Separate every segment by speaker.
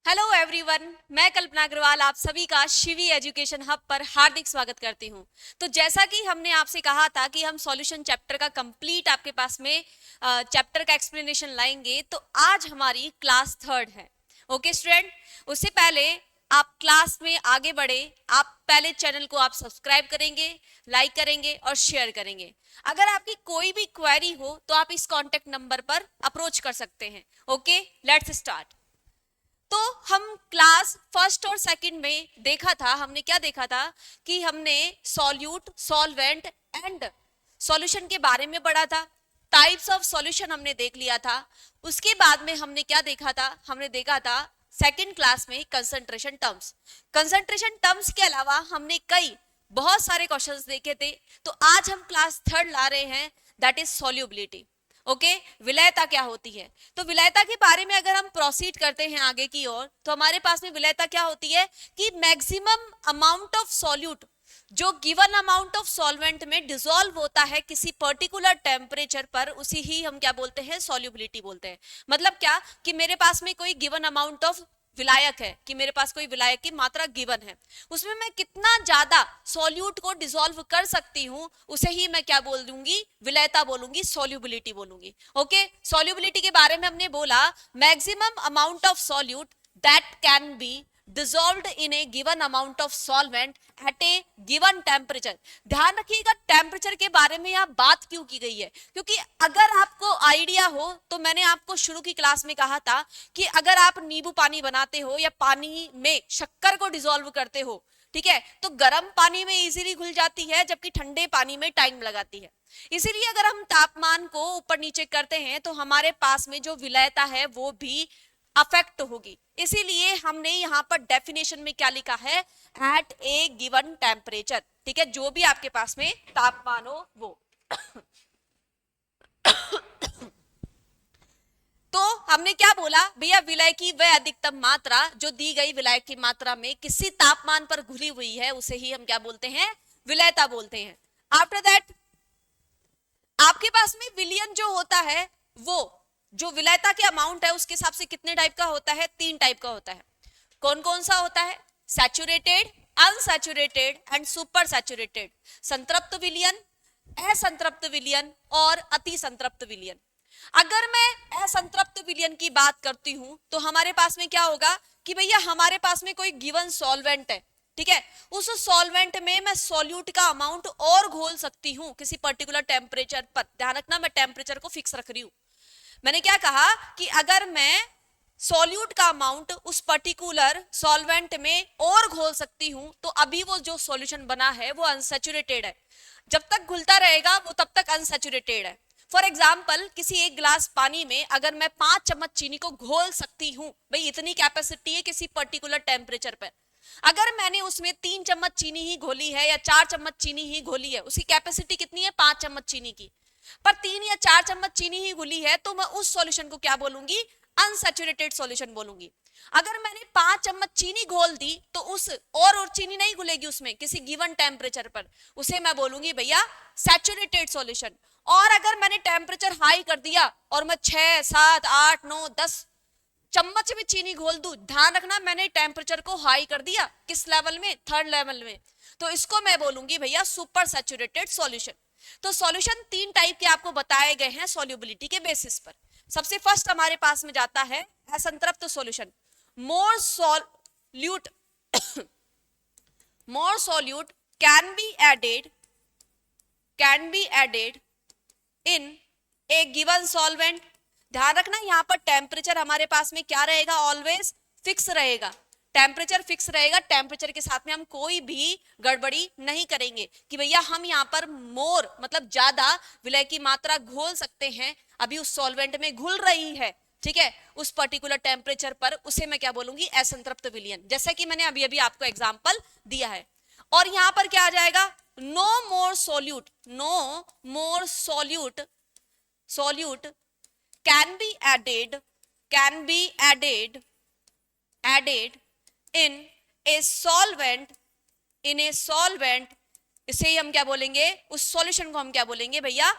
Speaker 1: Hello everyone, मैं कल्पना अग्रवाल आप सभी का शिवी एजुकेशन हब पर हार्दिक स्वागत करती हूं। तो जैसा कि हमने आपसे कहा था कि हम सॉल्यूशन चैप्टर का कंप्लीट आपके पास में चैप्टर का एक्सप्लेनेशन लाएंगे, तो आज हमारी क्लास थर्ड है। ओके स्टूडेंट, उससे पहले आप क्लास में आगे बढ़े, आप पहले चैनल को आप सब्सक्राइब करेंगे, लाइक करेंगे और शेयर करेंगे। अगर आपकी कोई भी क्वेरी हो तो आप इस कॉन्टेक्ट नंबर पर अप्रोच कर सकते हैं। Okay, let's start. तो हम क्लास फर्स्ट और सेकंड में देखा था, हमने क्या देखा था कि हमने सॉल्यूट, सॉल्वेंट एंड सॉल्यूशन के बारे में पढ़ा था। टाइप्स ऑफ सॉल्यूशन हमने देख लिया था। उसके बाद में हमने क्या देखा था, हमने देखा था सेकंड क्लास में कंसंट्रेशन टर्म्स। कंसंट्रेशन टर्म्स के अलावा हमने कई बहुत सारे क्वेश्चंस देखे थे। तो आज हम क्लास थर्ड ला रहे हैं, दैट इज सॉल्युबिलिटी। ओके, विलयता क्या होती है। तो विलयता के बारे में अगर हम प्रोसीड करते हैं आगे की ओर, तो हमारे पास में विलयता क्या होती है कि मैक्सिमम अमाउंट ऑफ सॉल्यूट जो गिवन अमाउंट ऑफ सॉल्वेंट में डिसॉल्व होता है किसी पर्टिकुलर टेम्परेचर पर, उसी ही हम क्या बोलते हैं, सॉल्युबिलिटी बोलते हैं। मतलब क्या कि मेरे पास में कोई गिवन अमाउंट ऑफ विलायक है, कि मेरे पास कोई विलायक की मात्रा गिवन है, उसमें मैं कितना ज्यादा सॉल्यूट को डिसॉल्व कर सकती हूं, उसे ही मैं क्या बोल दूंगी, विलयता बोलूंगी, सॉल्युबिलिटी बोलूंगी। ओके, सॉल्युबिलिटी के बारे में हमने बोला maximum amount of solute that can be dissolved in a given amount of solvent at a given temperature। ध्यान रखिएगा टेम्परेचर के बारे में यहाँ बात क्यों की गई है, क्योंकि अगर आपको आइडिया हो तो मैंने आपको शुरू की क्लास में कहा था कि अगर आप नींबू पानी बनाते हो या पानी में शक्कर को डिसॉल्व करते हो, ठीक है, तो गर्म पानी में इजीली घुल जाती है जबकि ठंडे पानी में टाइम लगाती है। इसीलिए अगर हम तापमान को ऊपर नीचे करते हैं तो हमारे पास में जो विलयता है वो भी अफेक्ट होगी। इसीलिए हमने यहां पर डेफिनेशन में क्या लिखा है, एट ए गिवन टेम्परेचर। ठीक है, जो भी आपके पास में तापमान हो वो। तो हमने क्या बोला भैया, विलय की वह अधिकतम मात्रा जो दी गई विलय की मात्रा में किसी तापमान पर घुली हुई है, उसे ही हम क्या बोलते हैं, विलयता बोलते हैं। आफ्टर दैट आपके पास में विलियन जो होता है, वो जो विलयता के अमाउंट है उसके हिसाब से कितने टाइप का होता है, 3 टाइप का होता है। कौन कौन सा होता है, saturated, unsaturated and super saturated. संतृप्त विलियन, असंतृप्त विलियन और अति संतृप्त विलियन। अगर मैं असंतृप्त विलियन की बात करती हूं तो हमारे पास में क्या होगा कि भैया हमारे पास में कोई गिवन सॉल्वेंट है, ठीक है, उस सॉल्वेंट में मैं सॉल्यूट का अमाउंट और घोल सकती हूं किसी पर्टिकुलर टेम्परेचर पर। ध्यान रखना मैं टेम्परेचर को फिक्स रख रही हूं। मैंने क्या कहा कि अगर मैं सॉल्यूट का अमाउंट उस पर्टिकुलर सॉल्वेंट में और घोल सकती हूं तो अभी वो जो सॉल्यूशन बना है वो अनसैचुरेटेड है। जब तक घुलता रहेगा वो तब तक अनसैचुरेटेड है। फॉर एग्जाम्पल किसी एक गिलास पानी में अगर मैं 5 चम्मच चीनी को घोल सकती हूं, भाई इतनी कैपेसिटी है किसी पर्टिकुलर टेम्परेचर पर। अगर मैंने उसमें 3 चम्मच चीनी ही घोली है या 4 चम्मच चीनी ही घोली है, उसकी कैपेसिटी कितनी है, 5 चम्मच चीनी की, पर 3 या 4 चम्मच चीनी ही घुली है, तो मैं उस सॉल्यूशन को क्या बोलूंगी, अनसैचुरेटेड सॉल्यूशन बोलूंगी। अगर मैंने 5 चम्मच चीनी घोल दी तो उस और चीनी नहीं घुलेगी उसमें किसी गिवन टेम्परेचर पर, उसे मैं बोलूंगी भैया सैचुरेटेड सॉल्यूशन। और अगर मैंने टेम्परेचर हाई कर दिया और मैं 6, 7, 8, 9, 10 चम्मच में चीनी घोल दूं, ध्यान रखना मैंने टेम्परेचर को हाई कर दिया, किस लेवल में, थर्ड लेवल में, तो इसको मैं बोलूंगी भैया सुपर सैचुरेटेड सॉल्यूशन। तो सॉल्यूशन 3 टाइप के आपको बताए गए हैं सॉल्युबिलिटी के बेसिस पर। सबसे फर्स्ट हमारे पास में जाता है असंतृप्त solution. More solute more solute can be added in a given solvent. ध्यान रखना यहां पर टेम्परेचर हमारे पास में क्या रहेगा, ऑलवेज फिक्स रहेगा। टेम्परेचर फिक्स रहेगा, टेम्परेचर के साथ में हम कोई भी गड़बड़ी नहीं करेंगे कि भैया हम यहाँ पर मोर मतलब ज्यादा विलय की मात्रा घोल सकते हैं, अभी उस सॉल्वेंट में घुल रही है, ठीक है, उस पर्टिकुलर टेम्परेचर पर, उसे मैं क्या बोलूंगी, असंतृप्त विलयन, जैसा कि मैंने अभी अभी आपको एग्जांपल दिया है। और यहां पर क्या आ जाएगा, no more solute can be added in a solvent इसे हम क्या बोलेंगे, उस सॉल्यूशन को हम क्या बोलेंगे भैया,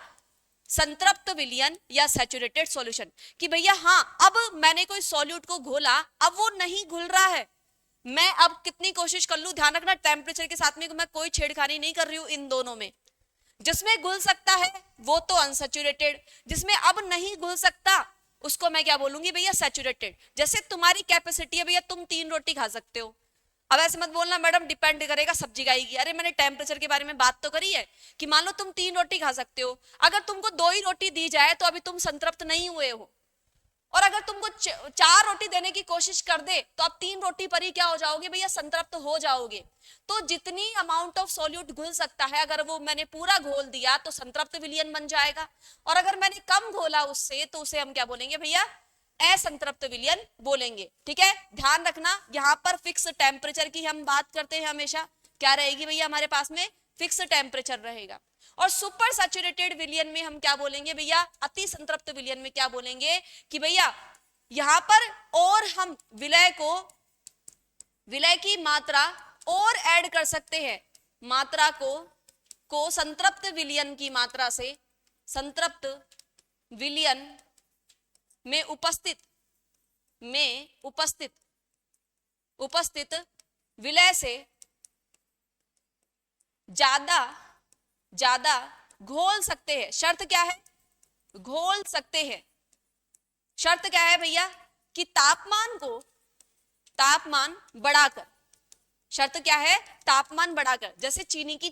Speaker 1: संतृप्त विलयन या सैचुरेटेड सॉल्यूशन, कि भैया हाँ अब मैंने कोई सॉल्यूट को घोला, अब वो नहीं घुल रहा है, मैं अब कितनी कोशिश कर लूं, ध्यान रखना टेम्परेचर के साथ में मैं कोई छेड़खानी नहीं कर रही हूं इन दोनों में, जिसमें घुल सकता है वो तो अनसैचुरेटेड, जिसमें अब नहीं घुल सकता उसको मैं क्या बोलूंगी भैया सैचुरेटेड। जैसे तुम्हारी कैपेसिटी है भैया तुम 3 रोटी खा सकते हो, अब ऐसे मत बोलना मैडम डिपेंड करेगा सब्जी खाएगी, अरे मैंने टेम्परेचर के बारे में बात तो करी है कि मान लो तुम 3 रोटी खा सकते हो, अगर तुमको 2 ही रोटी दी जाए तो अभी तुम संतृप्त नहीं हुए हो, और अगर तुमको 4 रोटी देने की कोशिश कर दे तो आप 3 रोटी पर ही क्या हो जाओगे भैया संतृप्त हो जाओगे। तो जितनी अमाउंट ऑफ सॉल्यूट घुल सकता है अगर वो मैंने पूरा घोल दिया तो संतृप्त विलयन बन जाएगा, और अगर मैंने कम घोला उससे तो उसे हम क्या बोलेंगे भैया असंतृप्त विलयन बोलेंगे। ठीक है, ध्यान रखना यहाँ पर फिक्स टेम्परेचर की हम बात करते हैं, हमेशा क्या रहेगी भैया हमारे पास में फिक्स टेम्परेचर रहेगा। और सुपर सैचुरेटेड विलयन में हम क्या बोलेंगे भैया, अति संतृप्त विलयन में क्या बोलेंगे कि भैया यहां पर और हम विलय की मात्रा और ऐड कर सकते हैं, मात्रा को संतृप्त विलयन की मात्रा से संतृप्त विलयन में उपस्थित विलय से ज्यादा घोल सकते हैं। शर्त क्या है, घोल सकते हैं। शर्त क्या है भैया कि तापमान बढ़ाकर, शर्त क्या है तापमान बढ़ाकर। जैसे चीनी की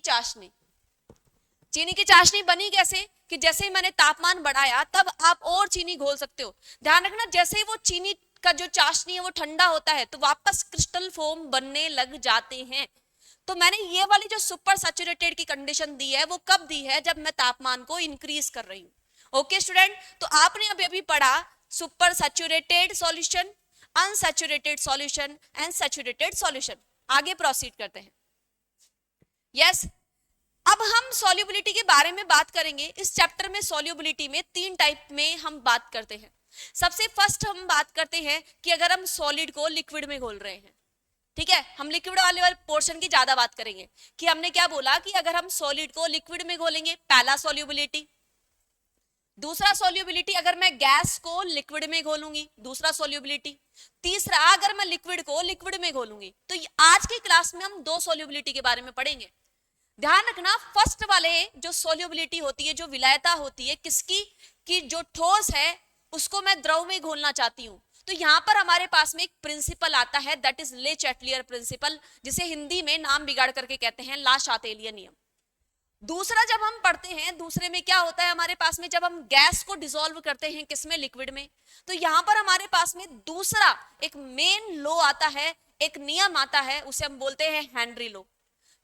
Speaker 1: चाशनी बनी कैसे कि जैसे ही मैंने तापमान बढ़ाया तब आप और चीनी घोल सकते हो। ध्यान रखना जैसे ही वो चीनी का जो चाशनी है वो ठंडा होता है तो वापस क्रिस्टल फोम बनने लग जाते हैं। तो मैंने ये वाली जो सुपर सैचुरेटेड की कंडीशन दी है वो कब दी है, जब मैं तापमान को इंक्रीज कर रही हूं। ओके स्टूडेंट, तो आपने अभी पढ़ा super saturated solution, unsaturated solution and saturated solution. आगे प्रोसीड करते हैं। यस, अब हम सॉल्युबिलिटी के बारे में बात करेंगे। इस चैप्टर में सॉल्युबिलिटी में 3 टाइप में हम बात करते हैं। सबसे फर्स्ट हम बात करते हैं कि अगर हम सॉलिड को लिक्विड में घोल रहे हैं, ठीक है, हम लिक्विड वाले पोर्शन की ज्यादा बात करेंगे कि हमने क्या बोला कि अगर हम सॉलिड को लिक्विड में घोलेंगे, पहला सॉल्युबिलिटी। दूसरा सॉल्युबिलिटी अगर मैं गैस को लिक्विड में घोलूंगी, दूसरा सॉल्युबिलिटी। तीसरा अगर मैं लिक्विड को लिक्विड में घोलूंगी। तो आज की क्लास में हम 2 सॉल्युबिलिटी के बारे में पढ़ेंगे। ध्यान रखना फर्स्ट वाले जो सॉल्युबिलिटी होती है, जो विलायता होती है किसकी, कि जो ठोस है उसको मैं द्रव में घोलना चाहती हूं। तो यहां पर हमारे पास में एक प्रिंसिपल आता है दैट इज ले चैटलियर प्रिंसिपल, जिसे हिंदी में नाम बिगाड़ करके कहते हैं ला शातेलिय नियम। दूसरा जब हम पढ़ते हैं, दूसरे में क्या होता है हमारे पास में, जब हम गैस को डिसॉल्व करते हैं किसमें, लिक्विड में, तो यहां पर हमारे पास में दूसरा एक मेन लॉ आता है, एक नियम आता है, उसे हम बोलते हैं हेनरी लॉ।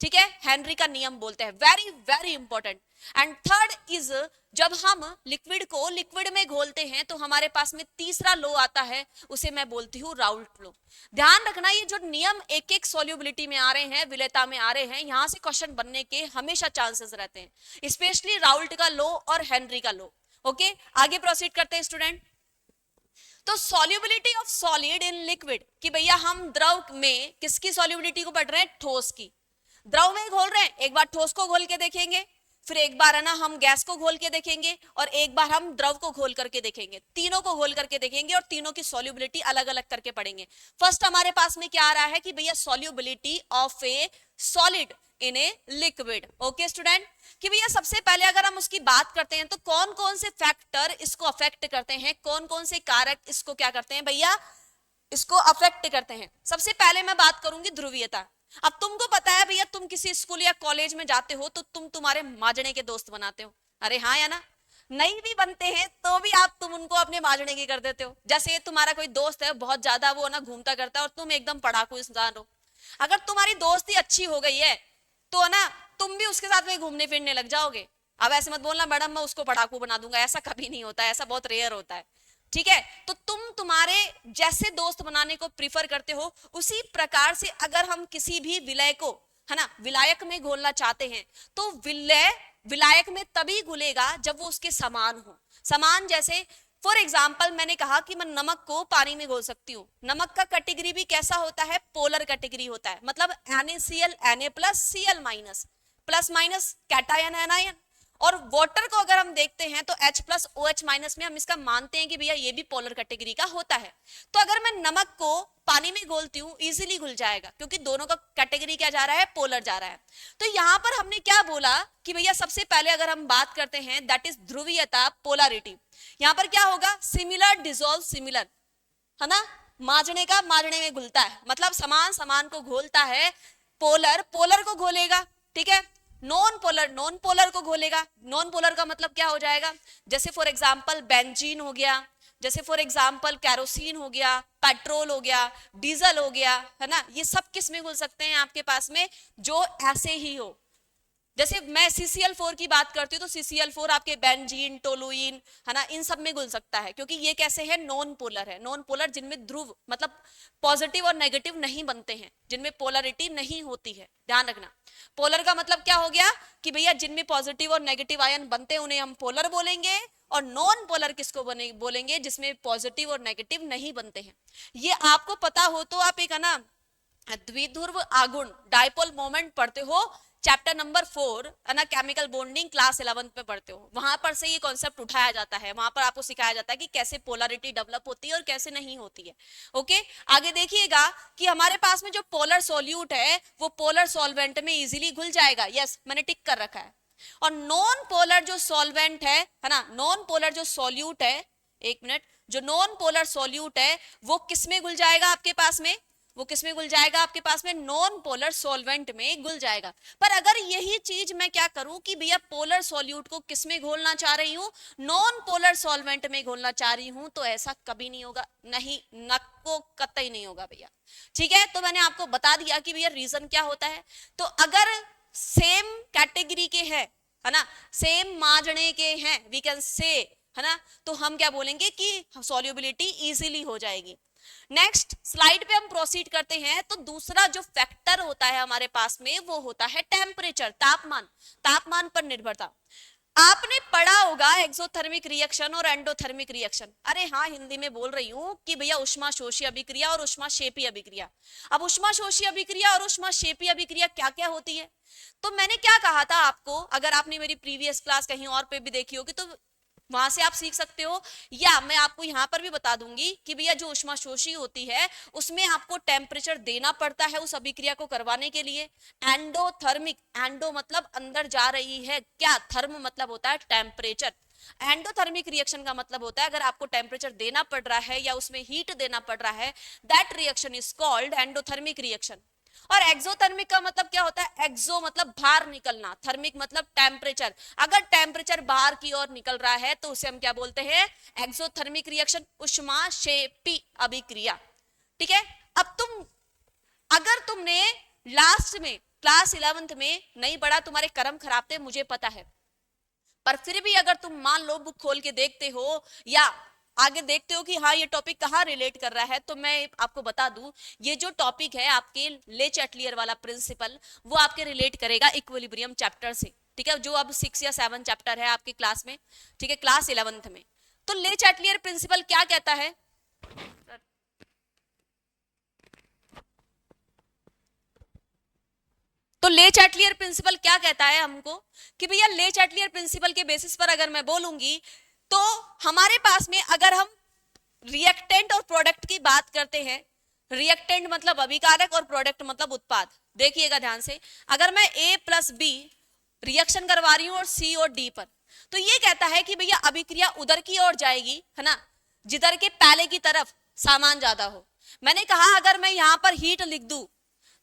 Speaker 1: ठीक है, हेनरी का नियम बोलते हैं, very very important. And third is जब हम लिक्विड को लिक्विड में घोलते हैं तो हमारे पास में तीसरा लॉ आता है, उसे मैं बोलती हूँ राउल्ट लॉ। ध्यान रखना ये जो नियम एक एक सॉल्युबिलिटी में आ रहे हैं, विलेयता में आ रहे हैं, यहां से क्वेश्चन बनने के हमेशा चांसेस रहते हैं, स्पेशली राउल्ट का लॉ और हेनरी का लॉ। ओके, आगे प्रोसीड करते हैं स्टूडेंट। तो solubility of solid in liquid, कि भैया हम द्रव में किसकी सॉल्युबिलिटी को पढ़ रहे हैं, ठोस की। द्रव में घोल रहे हैं, एक बार ठोस को घोल के देखेंगे, फिर एक बार है ना हम गैस को घोल के देखेंगे, और एक बार हम द्रव को घोल करके देखेंगे। तीनों को घोल करके देखेंगे और तीनों की सॉल्युबिलिटी अलग अलग करके पढ़ेंगे। फर्स्ट हमारे पास में क्या आ रहा है कि भैया solubility of A solid in a liquid. Okay student, कि भैया सबसे पहले अगर हम उसकी बात करते हैं तो कौन कौन से फैक्टर इसको अफेक्ट करते हैं, कौन कौन से कारक इसको क्या करते हैं भैया, इसको अफेक्ट करते हैं। सबसे पहले मैं बात करूंगी ध्रुवीयता। अब तुमको पता है भैया, तुम किसी स्कूल या कॉलेज में जाते हो तो तुम तुम्हारे माजने के दोस्त बनाते हो, अरे हाँ या ना, नहीं भी बनते हैं तो भी तुम उनको अपने माजने के कर देते हो। जैसे तुम्हारा कोई दोस्त है बहुत ज्यादा वो ना घूमता करता है और तुम एकदम पढ़ाकू इंसान हो, अगर तुम्हारी दोस्ती अच्छी हो गई है तो ना तुम भी उसके साथ में घूमने फिरने लग जाओगे। अब ऐसे मत बोलना मैडम मैं उसको पढ़ाकू बना दूंगा, ऐसा कभी नहीं होता है, ऐसा बहुत रेयर होता है। ठीक है, तो तुम तुम्हारे जैसे दोस्त बनाने को प्रीफर करते हो, उसी प्रकार से अगर हम किसी भी विलय को है ना विलायक में घोलना चाहते हैं तो विलायक में तभी घुलेगा जब वो उसके समान हो। समान जैसे फॉर एग्जाम्पल मैंने कहा कि मैं नमक को पानी में घोल सकती हूँ। नमक का कैटेगरी भी कैसा होता है, पोलर कैटेगरी होता है, मतलब NaCl Na+, Cl-, plus minus cation anion, और वाटर को अगर हम देखते हैं तो H प्लस OH माइनस में हम इसका मानते हैं कि भैया ये भी पोलर कैटेगरी का होता है। तो अगर मैं नमक को पानी में घोलती हूँ इजीली घुल जाएगा, क्योंकि दोनों का कैटेगरी क्या जा रहा है, पोलर जा रहा है। तो यहां पर हमने क्या बोला कि भैया सबसे पहले अगर हम बात करते हैं दैट इज ध्रुवीयता, पोलैरिटी। यहां पर क्या होगा, सिमिलर डिसॉल्व सिमिलर, है ना, माजने का माजने में घुलता है, मतलब समान समान को घोलता है। पोलर पोलर को घोलेगा, ठीक है, नॉन पोलर नॉन पोलर को घोलेगा। नॉन पोलर का मतलब क्या हो जाएगा, जैसे फॉर एग्जांपल बेंजीन हो गया, जैसे फॉर एग्जांपल कैरोसिन हो गया, पेट्रोल हो गया, डीजल हो गया, है ना, ये सब किस में घुल सकते हैं आपके पास में, जो ऐसे ही हो। जैसे मैं CCl4 की बात करती हूँ तो CCl4 आपके बेंजीन, टोलुइन, है ना, इन सब में घुल सकता है, क्योंकि ये कैसे है, नॉन पोलर है। नॉन पोलर जिनमें ध्रुव मतलब पॉजिटिव और नेगेटिव नहीं बनते हैं, जिनमें पोलरिटी नहीं होती है, ध्यान रखना। पोलर का मतलब क्या हो गया कि भैया जिनमें पॉजिटिव और नेगेटिव आयन बनते हैं उन्हें हम पोलर बोलेंगे, और नॉन पोलर किसको बोलेंगे, जिसमें पॉजिटिव और नेगेटिव नहीं बनते हैं। ये आपको पता हो तो आप एक है ना द्विध्रुव आघूर्ण डायपोल मोमेंट पढ़ते हो, चैप्टर नंबर 4 है ना, केमिकल बॉन्डिंग, क्लास 11 में पढ़ते हो, वहां पर से ये कॉन्सेप्ट उठाया जाता है, वहां पर आपको सिखाया जाता है कि कैसे पोलरिटी डेवलप होती है और कैसे नहीं होती है। ओके, आगे देखिएगा कि हमारे पास में जो पोलर सॉल्यूट है वो पोलर सॉल्वेंट में इजीली घुल जाएगा, यस मैंने टिक कर रखा है। और नॉन पोलर जो सॉल्वेंट है ना, नॉन पोलर जो सॉल्यूट है, एक मिनट, जो नॉन पोलर सॉल्यूट है वो किसमें घुल जाएगा आपके पास में, वो किसमें घुल जाएगा आपके पास में, नॉन पोलर सॉल्वेंट में घुल जाएगा। पर अगर यही चीज मैं क्या करूं कि भैया पोलर सॉल्यूट को किसमें घोलना चाह रही हूं, नॉन पोलर सॉल्वेंट में घोलना चाह रही हूं, तो ऐसा कभी नहीं होगा, नहीं नको कतई नहीं होगा भैया, ठीक है। तो मैंने आपको बता दिया कि भैया रीजन क्या होता है। तो अगर सेम कैटेगरी के है ना, सेम माजने के हैं, वी कैन से, है ना, तो हम क्या बोलेंगे कि सॉल्युबिलिटी इजीली हो जाएगी। नेक्स्ट स्लाइड पे हम प्रोसीड करते हैं। तो दूसरा जो फैक्टर होता है हमारे पास में वो होता है टेम्परेचर, तापमान, तापमान पर निर्भरता। आपने पढ़ा होगा एक्सोथर्मिक रिएक्शन और एंडोथर्मिक रिएक्शन। अरे हाँ, हिंदी में बोल रही हूँ कि भैया ऊष्माशोषी अभिक्रिया और ऊष्माक्षेपी अभिक्रिया। अब ऊष्माशोषी अभिक्रिया और ऊष्माक्षेपी अभिक्रिया क्या क्या होती है, तो मैंने क्या कहा था आपको, अगर आपने मेरी प्रीवियस क्लास कहीं और पे भी देखी होगी तो वहां से आप सीख सकते हो, या मैं आपको यहां पर भी बता दूंगी कि भैया जो ऊष्माशोषी होती है उसमें आपको टेम्परेचर देना पड़ता है उस अभिक्रिया को करवाने के लिए। एंडोथर्मिक, एंडो मतलब अंदर जा रही है, क्या, थर्म मतलब होता है टेम्परेचर। एंडोथर्मिक रिएक्शन का मतलब होता है अगर आपको टेम्परेचर देना पड़ रहा है या उसमें हीट देना पड़ रहा है, that reaction is called endothermic reaction. और एक्सोथर्मिक का मतलब क्या होता है, एक्सो मतलब बाहर निकलना, थर्मिक मतलब टेम्परेचर, अगर टेम्परेचर बाहर की ओर निकल रहा है तो उसे हम क्या बोलते हैं, एक्सोथर्मिक रिएक्शन, ऊष्माक्षेपी अभिक्रिया, ठीक है। अब अगर तुमने लास्ट में क्लास 11th में नहीं पढ़ा, तुम्हारे कर्म खराब थे मुझे पता है, पर फिर भी अगर तुम मान लो बुक खोल के देखते हो या आगे देखते हो कि हाँ ये टॉपिक कहाँ रिलेट कर रहा है, तो मैं आपको बता दूं ये जो टॉपिक है आपके ले चैटलियर वाला प्रिंसिपल, वो आपके रिलेट करेगा इक्विलिब्रियम चैप्टर से, ठीक है, जो अब 6 या 7 चैप्टर है आपके क्लास में, ठीक है, क्लास 11th में। तो ले चैटलियर प्रिंसिपल क्या कहता है, तो ले चैटलियर प्रिंसिपल क्या कहता है हमको कि भैया ले चैटलियर प्रिंसिपल के बेसिस पर अगर मैं बोलूंगी तो हमारे पास में अगर हम रिएक्टेंट और प्रोडक्ट की बात करते हैं, रिएक्टेंट मतलब अभिकारक और प्रोडक्ट मतलब उत्पाद, देखिएगा ध्यान से, अगर मैं A प्लस B रिएक्शन करवा रही हूं और C और D पर, तो ये कहता है कि भैया अभिक्रिया उधर की ओर जाएगी, है ना, जिधर के पहले की तरफ सामान ज्यादा हो। मैंने कहा अगर मैं यहां पर हीट लिख दूं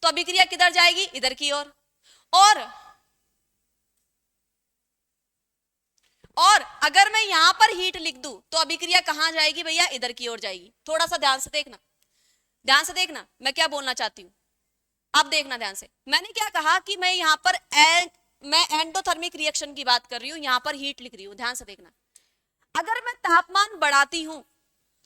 Speaker 1: तो अभिक्रिया किधर जाएगी, इधर की ओर, और अगर मैं यहां पर हीट लिख दूं तो अभिक्रिया कहां जाएगी भैया, इधर की ओर जाएगी। थोड़ा सा ध्यान से देखना, ध्यान से देखना मैं क्या बोलना चाहती हूं, अब देखना ध्यान से। मैंने क्या कहा कि मैं यहां पर मैं एंडोथर्मिक रिएक्शन की बात कर रही हूं, यहां पर हीट लिख रही हूं, ध्यान से देखना। अगर मैं तापमान बढ़ाती हूं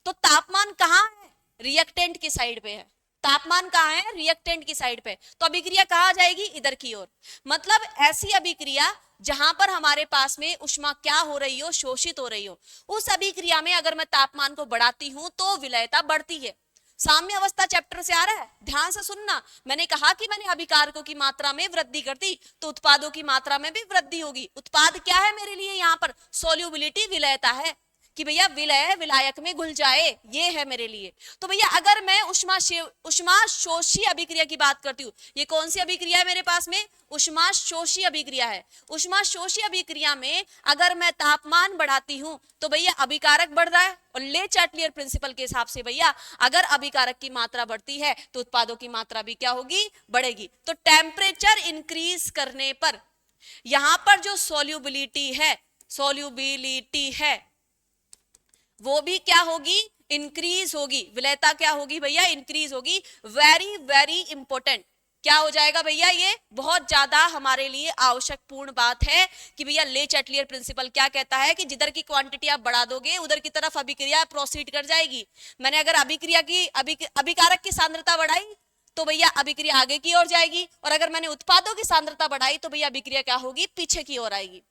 Speaker 1: तो तापमान कहां है, रिएक्टेंट की साइड पे है, तापमान कहां है, रिएक्टेंट की साइड पे, तो अभिक्रिया कहां जाएगी, इधर की ओर। मतलब ऐसी अभिक्रिया जहां पर हमारे पास में ऊष्मा क्या हो रही हो, शोषित हो रही हो, उस अभिक्रिया में अगर मैं तापमान को बढ़ाती हूं तो विलयता बढ़ती है। साम्य अवस्था चैप्टर से आ रहा है, ध्यान से सुनना। मैंने कहा कि मैंने अभिकारकों की मात्रा में वृद्धि कर दी तो उत्पादों की मात्रा में भी वृद्धि होगी। उत्पाद क्या है मेरे लिए यहाँ पर? सोल्यूबिलिटी, विलयता है कि भैया विलय विलायक में घुल जाए, ये है मेरे लिए। तो भैया अगर मैं उष्माशोषी अभिक्रिया की बात करती हूँ, ये कौन सी अभिक्रिया है मेरे पास में? उष्माशोषी अभिक्रिया है। उष्माशोषी अभिक्रिया में अगर मैं तापमान बढ़ाती हूं तो भैया अभिकारक बढ़ रहा है, और ले चैटलियर प्रिंसिपल के हिसाब से भैया अगर अभिकारक की मात्रा बढ़ती है तो उत्पादों की मात्रा भी क्या होगी? बढ़ेगी। तो टेम्परेचर इंक्रीज करने पर यहां पर जो सोल्यूबिलिटी है वो भी क्या होगी? इंक्रीज होगी। विलयता क्या होगी भैया? इंक्रीज होगी। वेरी वेरी इंपॉर्टेंट क्या हो जाएगा भैया? ये बहुत ज्यादा हमारे लिए आवश्यक पूर्ण बात है कि भैया ले चैटलियर प्रिंसिपल क्या कहता है कि जिधर की क्वांटिटी आप बढ़ा दोगे उधर की तरफ अभिक्रिया प्रोसीड कर जाएगी। मैंने अगर अभिक्रिया की अभिकारक की सांद्रता बढ़ाई तो भैया अभिक्रिया आगे की ओर जाएगी, और अगर मैंने उत्पादों की सांद्रता बढ़ाई तो भैया अभिक्रिया क्या होगी? पीछे की ओर आएगी।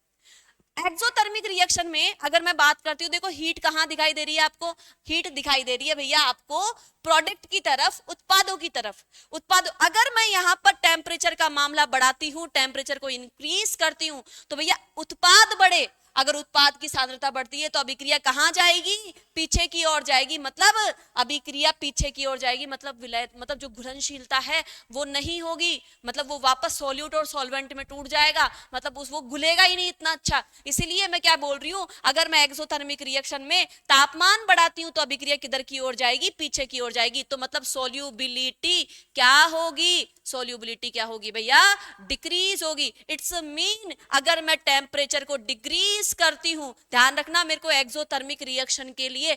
Speaker 1: एक्सोथर्मिक रिएक्शन में अगर मैं बात करती हूँ, देखो हीट कहाँ दिखाई दे रही है आपको? हीट दिखाई दे रही है भैया आपको प्रोडक्ट की तरफ, उत्पादों की तरफ। उत्पाद अगर मैं यहाँ पर टेम्परेचर का मामला बढ़ाती हूँ, टेम्परेचर को इंक्रीज करती हूँ तो भैया उत्पाद बढ़े। अगर उत्पाद की सांद्रता बढ़ती है तो अभिक्रिया कहाँ जाएगी? पीछे की ओर जाएगी। मतलब अभिक्रिया पीछे की ओर जाएगी, मतलब विलय, मतलब जो घुलनशीलता है वो नहीं होगी, मतलब वो वापस सॉल्यूट और सॉल्वेंट में टूट जाएगा, मतलब वो घुलेगा ही नहीं इतना अच्छा। इसीलिए मैं क्या बोल रही हूँ, अगर मैं एक्सोथर्मिक रिएक्शन में तापमान बढ़ाती हूँ तो अभिक्रिया किधर की ओर जाएगी? पीछे की ओर जाएगी। तो मतलब सोल्यूबिलिटी क्या होगी? सोल्यूबिलिटी क्या होगी भैया? डिक्रीज होगी। इट्स मीन अगर मैं टेम्परेचर को डिक्रीज करती हूं, ध्यान रखना मेरे को एक्सोथर्मिक रिएक्शन के लिए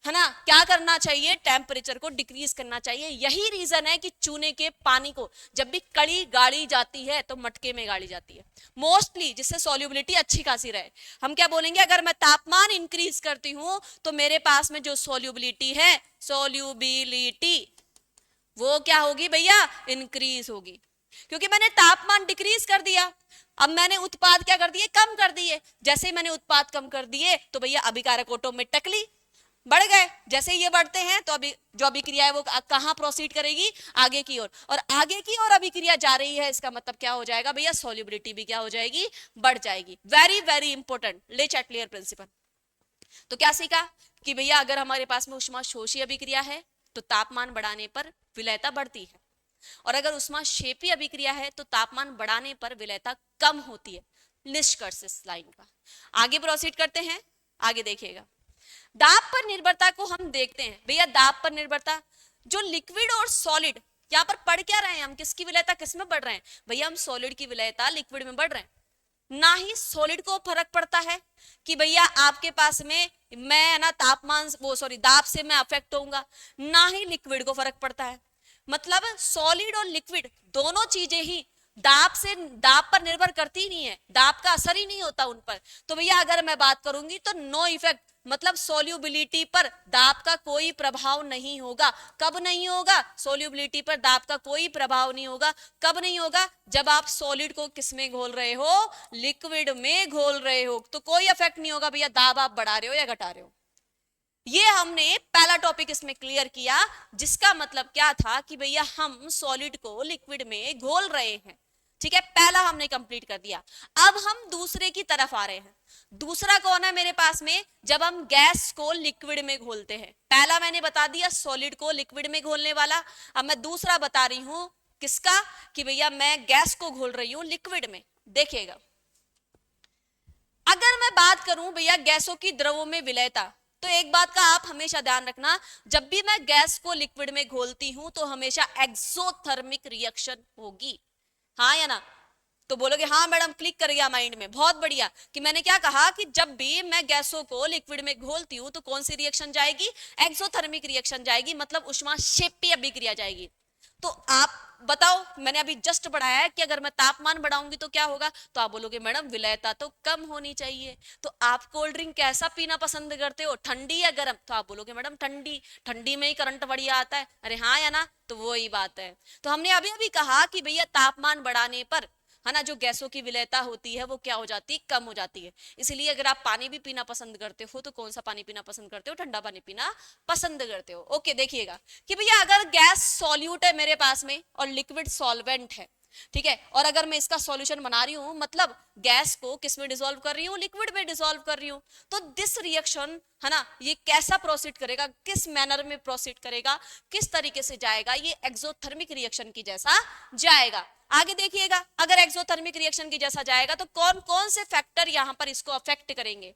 Speaker 1: है ना क्या करना चाहिए? टेम्परेचर को डिक्रीज करना चाहिए। यही रीजन है कि चूने के पानी को जब भी कड़ी गाड़ी जाती है तो मटके में गाड़ी जाती है मोस्टली, जिससे सॉल्युबिलिटी अच्छी खासी रहे। हम क्या बोलेंगे? अगर मैं तापमान इंक्रीज करती हूं तो मेरे पास में जो सॉल्युबिलिटी है, सॉल्युबिलिटी वो क्या होगी भैया? इंक्रीज होगी, क्योंकि मैंने तापमान डिक्रीज कर दिया। अब मैंने उत्पाद क्या कर दिए? कम कर दिए। जैसे ही मैंने उत्पाद कम कर दिए तो भैया अभिकारक ऑटोमेटिकली बढ़ गए। जैसे ही ये बढ़ते हैं तो अभी जो अभिक्रिया है वो कहां प्रोसीड करेगी? आगे की ओर। और आगे की ओर अभिक्रिया जा रही है, इसका मतलब क्या हो जाएगा भैया? सॉल्युबिलिटी भी क्या हो जाएगी? बढ़ जाएगी। वेरी वेरी इंपॉर्टेंट, ले चैटलियर प्रिंसिपल। तो क्या सीखा कि भैया अगर हमारे पास में ऊष्माशोषी अभिक्रिया है तो तापमान बढ़ाने पर विलयता बढ़ती है, और अगर उष्माक्षेपी अभिक्रिया है तो तापमान बढ़ाने पर विलयता कम होती है। निष्कर्ष इस लाइन का। आगे प्रोसीड करते हैं, आगे देखिएगा। दाब पर निर्भरता को हम देखते हैं। भैया दाब पर निर्भरता, जो लिक्विड और सॉलिड, यहाँ पर पढ़ क्या रहे हैं हम? किसकी विलयता किस में बढ़ रहे हैं? भैया हम सॉलिड की विलयता लिक्विड में बढ़ रहे हैं। ना ही सॉलिड को फर्क पड़ता है कि भैया आपके पास में मैं ना तापमान दाब से मैं अफेक्ट होऊंगा, ना ही लिक्विड को फर्क पड़ता है। मतलब सॉलिड और लिक्विड दोनों चीजें ही दाब पर निर्भर करती नहीं है, दाब का असर ही नहीं होता उन पर। तो भैया अगर मैं बात करूंगी तो नो इफेक्ट, मतलब सोल्यूबिलिटी पर दाब का कोई प्रभाव नहीं होगा। कब नहीं होगा? सोल्यूबिलिटी पर दाब का कोई प्रभाव नहीं होगा। कब नहीं होगा? जब आप सॉलिड को किस में घोल रहे हो? लिक्विड में घोल रहे हो, तो कोई इफेक्ट नहीं होगा भैया दाब आप बढ़ा रहे हो या घटा रहे हो। ये हमने पहला टॉपिक इसमें क्लियर किया, जिसका मतलब क्या था कि भैया हम सॉलिड को लिक्विड में घोल रहे हैं। ठीक है, पहला हमने कंप्लीट कर दिया। अब हम दूसरे की तरफ आ रहे हैं। दूसरा कौन है मेरे पास में? जब हम गैस को लिक्विड में घोलते हैं। पहला मैंने बता दिया सॉलिड को लिक्विड में घोलने वाला। अब मैं दूसरा बता रही हूं, किसका? कि भैया मैं गैस को घोल रही हूं लिक्विड में। देखिएगा, अगर मैं बात करूं भैया गैसों की द्रवों में विलयता, तो एक बात का आप हमेशा ध्यान रखना, जब भी मैं गैस को लिक्विड में घोलती हूं तो हमेशा एक्सोथर्मिक रिएक्शन होगी। हाँ या ना? तो बोलोगे हाँ मैडम, क्लिक कर गया माइंड में, बहुत बढ़िया। कि मैंने क्या कहा कि जब भी मैं गैसों को लिक्विड में घोलती हूं तो कौन सी रिएक्शन जाएगी? एक्सोथर्मिक रिएक्शन जाएगी, मतलब ऊष्माक्षेपी अभिक्रिया जाएगी। तो आप बताओ, मैंने अभी जस्ट पढ़ाया है कि अगर मैं तापमान बढ़ाऊंगी तो क्या होगा? तो आप बोलोगे मैडम विलयता तो कम होनी चाहिए। तो आप कोल्ड ड्रिंक कैसा पीना पसंद करते हो, ठंडी या गर्म? तो आप बोलोगे मैडम ठंडी, ठंडी में ही करंट बढ़िया आता है। अरे हाँ या ना? तो वो ही बात है। तो हमने अभी अभी कहा कि भैया तापमान बढ़ाने पर है ना, जो गैसों की विलेयता होती है वो क्या हो जाती है, कम हो जाती है। इसलिए अगर आप पानी भी पीना पसंद करते हो तो कौन सा पानी पीना पसंद करते हो, ठंडा पानी पीना पसंद करते हो। ओके, देखिएगा कि भैया अगर गैस सॉल्यूट है मेरे पास में और लिक्विड सॉल्वेंट है, ठीक है, और अगर मैं इसका सॉल्यूशन बना रही हूं, मतलब गैस को किस में डिसॉल्व कर रही हूं, लिक्विड में डिसॉल्व कर रही हूं, तो दिस रिएक्शन है ना, ये कैसा प्रोसीड करेगा, किस मैनर में प्रोसीड करेगा, किस तरीके से जाएगा, ये एक्सोथर्मिक रिएक्शन की जैसा जाएगा। आगे देखिएगा, अगर एक्सोथर्मिक रिएक्शन की जैसा जाएगा तो कौन कौन से फैक्टर यहां पर इसको अफेक्ट करेंगे।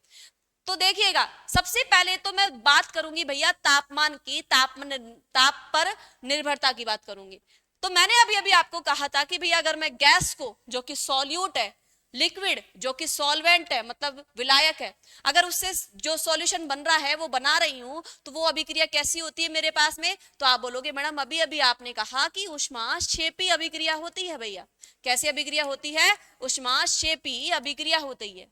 Speaker 1: तो देखिएगा, सबसे पहले तो मैं बात करूंगी भैया तापमान की, ताप पर निर्भरता की बात करूंगी। तो मैंने अभी अभी आपको कहा था कि भैया अगर मैं गैस को, जो कि सॉल्यूट है, लिक्विड जो कि सॉल्वेंट है मतलब विलायक है, अगर उससे जो सॉल्यूशन बन रहा है वो बना रही हूं, तो वो अभिक्रिया कैसी होती है मेरे पास में। तो आप बोलोगे मैडम अभी अभी आपने कहा कि ऊष्माक्षेपी अभिक्रिया होती है। भैया कैसी अभिक्रिया होती है, ऊष्माक्षेपी अभिक्रिया होती है।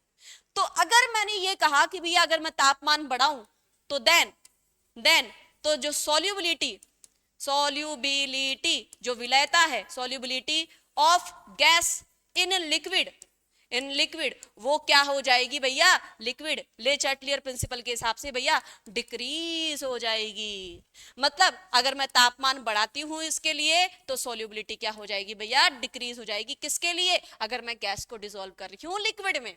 Speaker 1: तो अगर मैंने ये कहा कि भैया अगर मैं तापमान बढ़ाऊं तो देन तो जो सॉल्युबिलिटी जो विलयता है, solubility of gas in liquid वो क्या हो जाएगी भैया, लिक्विड ले चैटलियर प्रिंसिपल के हिसाब से भैया डिक्रीज हो जाएगी। मतलब अगर मैं तापमान बढ़ाती हूं इसके लिए तो सॉल्युबिलिटी क्या हो जाएगी भैया, डिक्रीज हो जाएगी। किसके लिए, अगर मैं गैस को डिसॉल्व कर रही हूं लिक्विड में।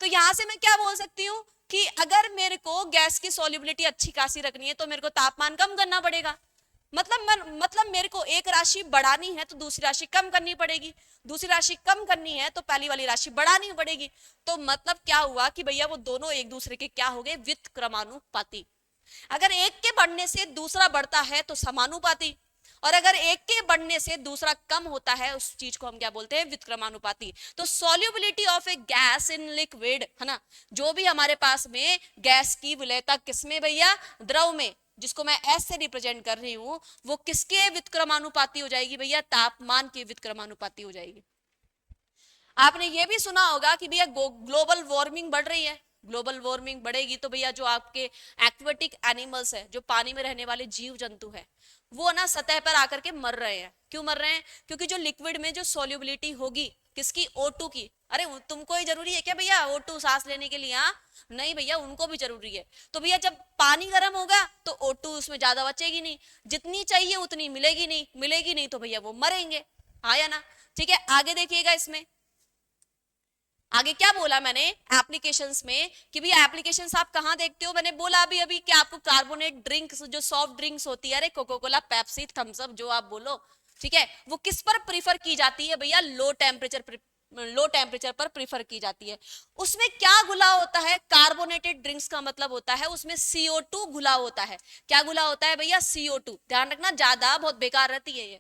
Speaker 1: तो यहां से मैं क्या बोल सकती हूं कि अगर मेरे को गैस की सॉल्युबिलिटी अच्छी खासी रखनी है तो मेरे को तापमान कम करना पड़ेगा। मतलब मेरे को एक राशि बढ़ानी है तो दूसरी राशि कम करनी पड़ेगी, दूसरी राशि कम करनी है तो पहली वाली राशि बढ़ानी पड़ेगी। तो मतलब क्या हुआ कि भैया वो दोनों एक दूसरे के क्या हो गए, व्युत्क्रमानुपाती। अगर एक के बढ़ने से दूसरा बढ़ता है तो समानुपाती, और अगर एक के बढ़ने से दूसरा कम होता है उस चीज को हम क्या बोलते हैं, व्युत्क्रमानुपाती। तो solubility of a gas in liquid, है ना, जो भी हमारे पास में गैस की विलयता किसमें भैया, द्रव में, जिसको मैं एस से रिप्रेजेंट कर रही हूं, वो किसके व्युत्क्रमानुपाती हो जाएगी भैया, तापमान के व्युत्क्रमानुपाती हो जाएगी। आपने ये भी सुना होगा कि भैया ग्लोबल वार्मिंग बढ़ रही है, ग्लोबल वार्मिंग बढ़ेगी तो भैया जो आपके एक्वेटिक एनिमल्स है, जो पानी में रहने वाले जीव जंतु है, वो ना सतह पर आकर के मर रहे हैं। क्यों मर रहे हैं, क्योंकि जो लिक्विड में जो सॉल्युबिलिटी होगी किसकी, O2 की। अरे तुमको ही जरूरी है क्या भैया O2 सांस लेने के लिए, हाँ नहीं भैया उनको भी जरूरी है। तो भैया जब पानी गर्म होगा तो O2 उसमें ज्यादा बचेगी नहीं, जितनी चाहिए उतनी मिलेगी नहीं तो भैया वो मरेंगे, आया ना। ठीक है, आगे देखिएगा, इसमें आगे क्या बोला मैंने एप्लीकेशंस में कि भैया एप्लीकेशंस आप कहां देखते हो। मैंने बोला अभी अभी कि आपको कार्बोनेट ड्रिंक्स, जो सॉफ्ट ड्रिंक्स होती है, अरे Coca Cola, Pepsi, Thums Up, जो आप बोलो, ठीक है, वो किस पर प्रीफर की जाती है भैया, लो टेम्परेचर पर प्रीफर की जाती है। उसमें क्या घुला होता है, कार्बोनेटेड ड्रिंक्स का मतलब होता है उसमें CO2 घुला होता है। क्या घुला होता है भैया, CO2। ध्यान रखना, ज्यादा बहुत बेकार रहती है ये,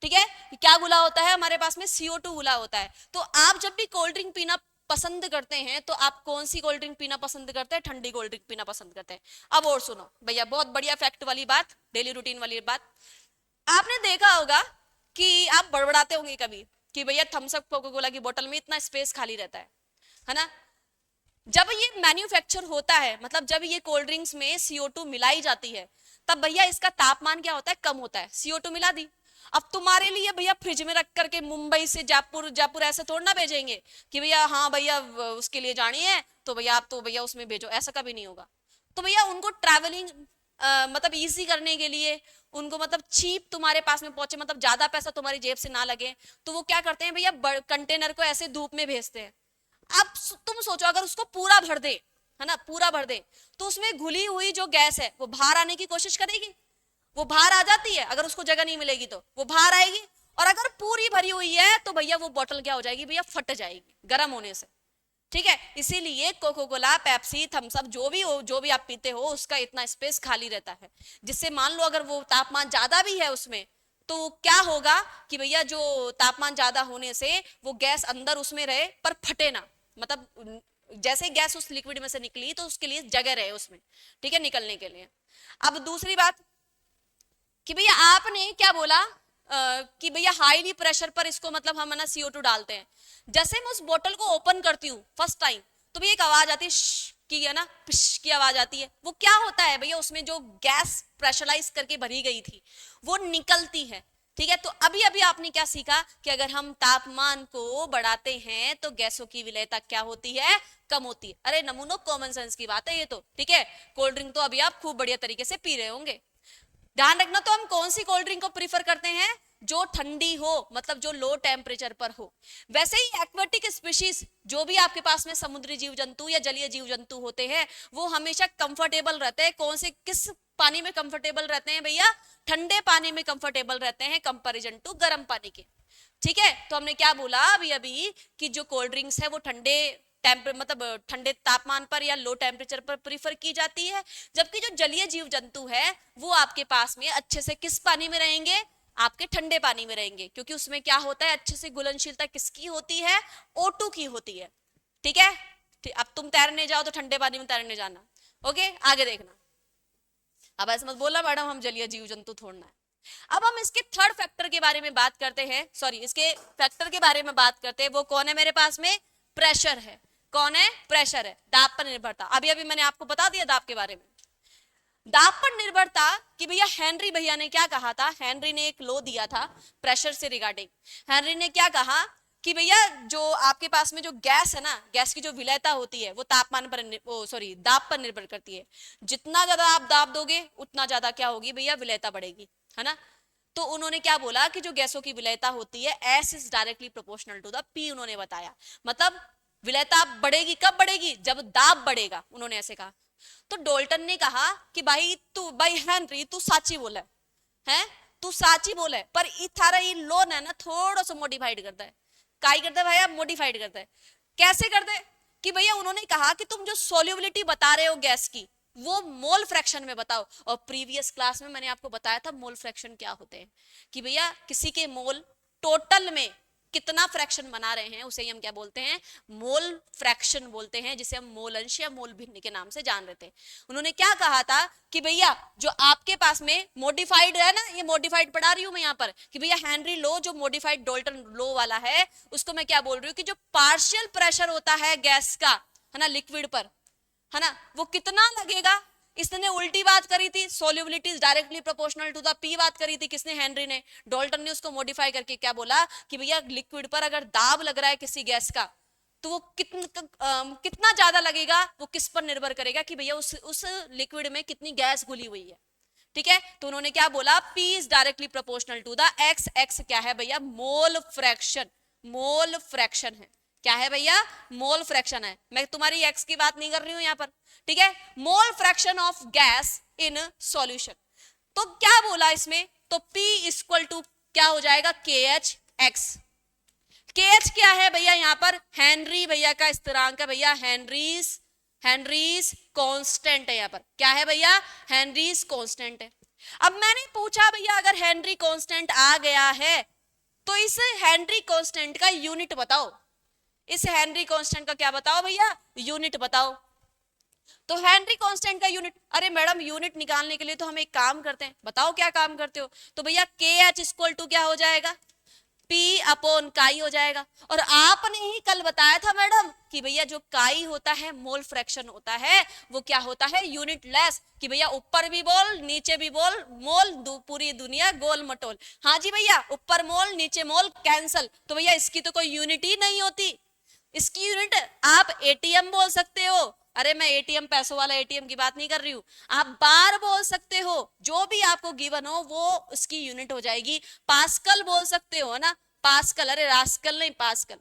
Speaker 1: ठीक है। क्या घुला होता है हमारे पास में, CO2 घुला होता है। तो आप जब भी कोल्ड ड्रिंक पीना पसंद करते हैं तो आप कौन सी कोल्ड ड्रिंक पीना पसंद करते हैं, ठंडी कोल्ड ड्रिंक पीना पसंद करते हैं। अब और सुनो भैया, बहुत बढ़िया फैक्ट वाली बात, डेली रूटीन वाली बात। आपने देखा होगा कि आप बड़बड़ाते होंगे कभी कि भैया थम्स अप कोको कोला की बोतल में इतना स्पेस खाली रहता है ना। जब ये मैन्युफैक्चर होता है, मतलब जब ये कोल्ड ड्रिंक्स में CO2 मिलाई जाती है, तब भैया इसका तापमान क्या होता है, कम होता है। CO2 मिला दी, अब तुम्हारे लिए भैया फ्रिज में रख करके मुंबई से जयपुर ऐसे थोड़ा ना भेजेंगे कि भैया हाँ भैया उसके लिए जानी है तो भैया आप तो भैया उसमें भेजो, ऐसा कभी नहीं होगा। तो भैया उनको ट्रैवलिंग मतलब इजी करने के लिए, उनको मतलब चीप तुम्हारे पास में पहुंचे, मतलब ज्यादा पैसा तुम्हारी जेब से ना लगे, तो वो क्या करते हैं भैया, कंटेनर को ऐसे धूप में भेजते हैं। अब तुम सोचो अगर उसको पूरा भर दे, है ना, पूरा भर दे, तो उसमें घुली हुई जो गैस है वो बाहर आने की कोशिश करेगी, वो बाहर आ जाती है। अगर उसको जगह नहीं मिलेगी तो वो बाहर आएगी, और अगर पूरी भरी हुई है तो भैया वो बोतल क्या हो जाएगी भैया, फट जाएगी गर्म होने से, ठीक है। इसीलिए Coca Cola, Pepsi, Thums Up जो भी हो, जो भी आप पीते हो, उसका इतना स्पेस खाली रहता है, जिससे मान लो अगर वो तापमान ज्यादा भी है उसमें, तो क्या होगा कि भैया जो तापमान ज्यादा होने से वो गैस अंदर उसमें रहे पर फटे ना, मतलब जैसे गैस उस लिक्विड में से निकली तो उसके लिए जगह रहे उसमें, ठीक है, निकलने के लिए। अब दूसरी बात कि भैया आपने क्या बोला कि भैया हाईली प्रेशर पर इसको मतलब हम ना CO2 डालते हैं। जैसे मैं उस बोतल को ओपन करती हूँ फर्स्ट टाइम, तो भैया एक आवाज आती है की, है ना, पिश की आवाज आती है। वो क्या होता है भैया, उसमें जो गैस प्रेशराइज करके भरी गई थी वो निकलती है। ठीक है, तो अभी अभी आपने क्या सीखा कि अगर हम तापमान को बढ़ाते हैं तो गैसों की विलेयता क्या होती है, कम होती है। अरे नमूनों, कॉमन सेंस की बात है ये तो, ठीक है। कोल्ड ड्रिंक तो अभी आप खूब बढ़िया तरीके से पी रहे होंगे। ध्यान रखना, तो हम कौन सी कोल्ड ड्रिंक को प्रीफर करते हैं, जो ठंडी हो, मतलब जो लो टेम्परेचर पर हो। वैसे ही एक्वेटिक स्पीशीज, जो भी आपके पास में समुद्री जीव जंतु या जलीय जीव जंतु होते हैं, वो हमेशा कंफर्टेबल रहते हैं। कौन से, किस पानी में कंफर्टेबल रहते हैं भैया, ठंडे पानी में कंफर्टेबल रहते हैं कंपैरिजन टू गर्म पानी के। ठीक है, तो हमने क्या बोला अभी अभी कि जो कोल्ड ड्रिंक्स है वो ठंडे मतलब ठंडे तापमान पर या लो टेम्परेचर पर प्रीफर की जाती है, जबकि जो जलीय जीव जंतु है वो आपके पास में अच्छे से किस पानी में रहेंगे, आपके ठंडे पानी में रहेंगे, क्योंकि उसमें क्या होता है, अच्छे से घुलनशीलता किसकी होती है, O2 की होती है। ठीक है, अब तुम तैरने जाओ तो ठंडे पानी में तैरने जाना। ओके, आगे देखना। अब ऐसे मत बोला मैडम हम जलीय जीव जंतु छोड़ना है। अब हम इसके थर्ड फैक्टर के बारे में बात करते हैं, सॉरी इसके फैक्टर के बारे में बात करते हैं। वो कौन है मेरे पास में, प्रेशर है। कौन है, प्रेशर है। दाब पर निर्भरता, अभी अभी मैंने आपको बता दिया दाब के बारे में। दाब पर निर्भरता कि भैया हेनरी भैया ने क्या कहा था, हेनरी ने एक लॉ दिया था प्रेशर से रिगार्डिंग। हेनरी ने क्या कहा कि भैया जो आपके पास में जो गैस है ना, गैस की जो विलेयता होती है वो तापमान पर, सॉरी दाब पर निर्भर करती है। जितना ज्यादा आप दाब दोगे उतना ज्यादा क्या होगी भैया, विलेयता बढ़ेगी, है ना। तो उन्होंने क्या बोला कि जो गैसों की विलेयता होती है S is directly proportional to the P, उन्होंने बताया। मतलब विलेयता बढ़ेगी, कब बढ़ेगी, जब दाब बढ़ेगा, उन्होंने ऐसे कहा। तो डोल्टन ने कहा कि भाई हेनरी तू साची बोला है, तू साची बोला है, पर थारा ये लोन है ना थोड़ा सा मॉडिफाइड करता है। काई करता है भैया, मॉडिफाइड करता है। कैसे करते हैं कि भैया उन्होंने कहा कि तुम जो सोल्यूबिलिटी बता रहे हो गैस की, वो मोल फ्रैक्शन में बताओ। और प्रीवियस क्लास में मैंने आपको बताया था मोल फ्रैक्शन क्या होते हैं, कि भैया किसी के मोल टोटल में कितना फ्रैक्शन बना रहे हैं उसे हम क्या बोलते हैं, मोल फ्रैक्शन बोलते हैं, जिसे हम मोल अंश या मोल भिन्न के नाम से जान रहे थे। उन्होंने क्या कहा था कि भैया जो आपके पास में मॉडिफाइड है ना, ये मॉडिफाइड पढ़ा रही हूं मैं यहाँ पर, कि भैया हेनरी लॉ जो मॉडिफाइड डोल्टन लॉ वाला है, उसको मैं क्या बोल रही हूँ कि जो पार्शियल प्रेशर होता है गैस का, है ना, लिक्विड पर, है ना, वो कितना लगेगा। इसने उल्टी बात करी थी, solubility is directly proportional to the P बात करी थी, किसने, हेनरी ने। डोल्टन ने उसको मॉडिफाई करके क्या बोला कि भैया लिक्विड पर अगर दाब लग रहा है किसी गैस का, तो वो कितना ज्यादा लगेगा, वो किस पर निर्भर करेगा कि भैया उस लिक्विड में कितनी गैस घुली हुई है। ठीक है, तो उन्होंने क्या बोला, P is directly proportional to the X। X क्या है भैया, मोल फ्रैक्शन, मोल फ्रैक्शन है। क्या है भैया, मोल फ्रैक्शन है। मैं तुम्हारी एक्स की बात नहीं कर रही हूं यहां पर, ठीक है। मोल fraction of gas in solution. तो क्या बोला इसमें, तो P इक्वल टू क्या हो जाएगा, KH x। KH क्या है भैया, यहां पर हेनरी भैया का स्थिरांक है भैया, हेनरीज कांस्टेंट है। यहां पर क्या है भैया, हेनरीज कांस्टेंट है। अब मैंने पूछा भैया अगर हेनरी कांस्टेंट आ गया है तो इस हेनरी कांस्टेंट का यूनिट बताओ। इस हेनरी कांस्टेंट का क्या बताओ भैया, यूनिट बताओ। तो हेनरी कांस्टेंट का यूनिट, अरे मैडम यूनिट निकालने के लिए तो हम एक काम करते हैं, बताओ क्या काम करते हो। तो भैया KH इक्वल टू क्या हो जाएगा, P अपॉन काई हो जाएगा। और आपने ही कल बताया था मैडम कि भैया जो काई होता है मोल फ्रैक्शन होता है, वो क्या होता है, यूनिट लेस। कि भैया ऊपर भी बोल नीचे भी बोल, मोल पूरी दुनिया गोल मटोल। हाँ जी भैया, ऊपर मोल नीचे मोल कैंसल। तो भैया इसकी तो कोई यूनिट ही नहीं होती। इसकी यूनिट आप ATM बोल सकते हो। अरे मैं ATM पैसों वाला ATM की बात नहीं कर रही हूं, आप बार बोल सकते हो, जो भी आपको गिवन हो वो उसकी यूनिट हो जाएगी। पास्कल बोल सकते हो ना, पास्कल, अरे रास्कल नहीं, पास्कल।